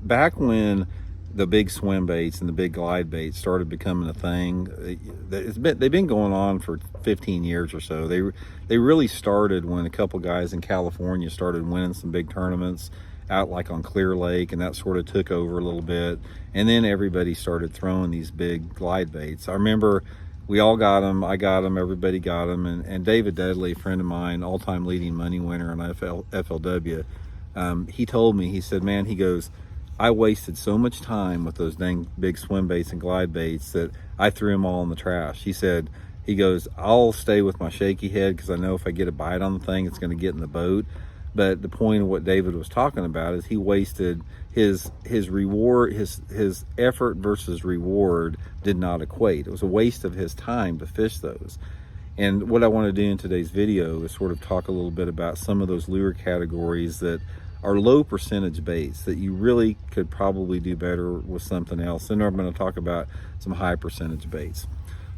back when the big swim baits and the big glide baits started becoming a thing, they've been going on for 15 years or so. They really started when a couple guys in California started winning some big tournaments out like on Clear Lake, and that sort of took over a little bit. And then everybody started throwing these big glide baits. I remember we all got them. I got them. Everybody got them. And David Dudley, a friend of mine, all-time leading money winner on FLW, he told me, he said, man, he goes, I wasted so much time with those dang big swim baits and glide baits that I threw them all in the trash. He goes, I'll stay with my shaky head because I know if I get a bite on the thing, it's going to get in the boat. But the point of what David was talking about is he wasted his reward, his effort versus reward did not equate. It was a waste of his time to fish those. And what I want to do in today's video is sort of talk a little bit about some of those lure categories that are low percentage baits that you really could probably do better with something else. Then I'm going to talk about some high percentage baits.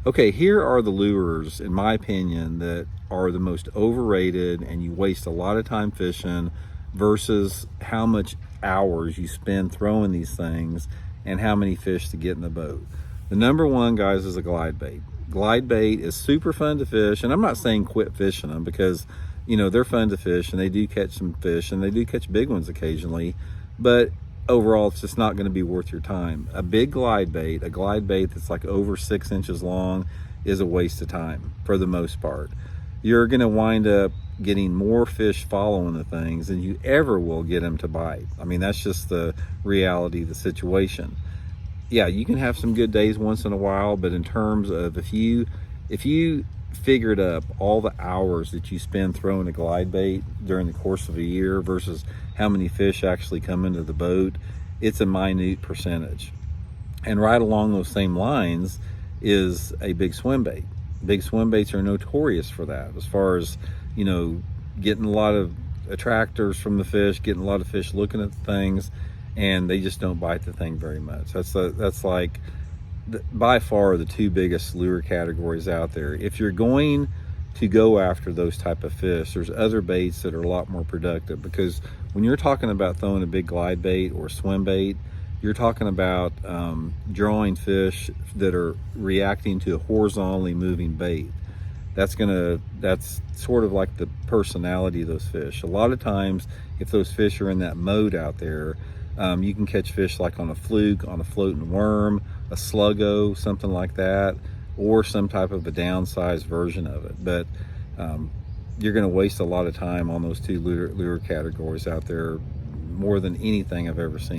Okay, here are the lures, in my opinion, that are the most overrated and you waste a lot of time fishing versus how much hours you spend throwing these things and how many fish to get in the boat. The number one, guys, is a glide bait. Glide bait is super fun to fish, and I'm not saying quit fishing them because, you know, they're fun to fish and they do catch some fish and they do catch big ones occasionally, but overall it's just not going to be worth your time. A big glide bait, a glide bait that's like over 6 inches long, is a waste of time for the most part. You're going to wind up getting more fish following the things than you ever will get them to bite. I mean, that's just the reality of the situation. Yeah, you can have some good days once in a while, but in terms of if you figured up all the hours that you spend throwing a glide bait during the course of a year versus how many fish actually come into the boat, it's a minute percentage. And right along those same lines is a big swim bait. Big swim baits are notorious for that, as far as, you know, getting a lot of attractors from the fish, getting a lot of fish looking at the things, and they just don't bite the thing very much. That's like by far the two biggest lure categories out there. If you're going to go after those type of fish, there's other baits that are a lot more productive, because when you're talking about throwing a big glide bait or swim bait, you're talking about drawing fish that are reacting to a horizontally moving bait. That's sort of like the personality of those fish. A lot of times, if those fish are in that mode out there, you can catch fish like on a fluke, on a floating worm, a sluggo, something like that, or some type of a downsized version of it. But you're going to waste a lot of time on those two lure categories out there, more than anything I've ever seen.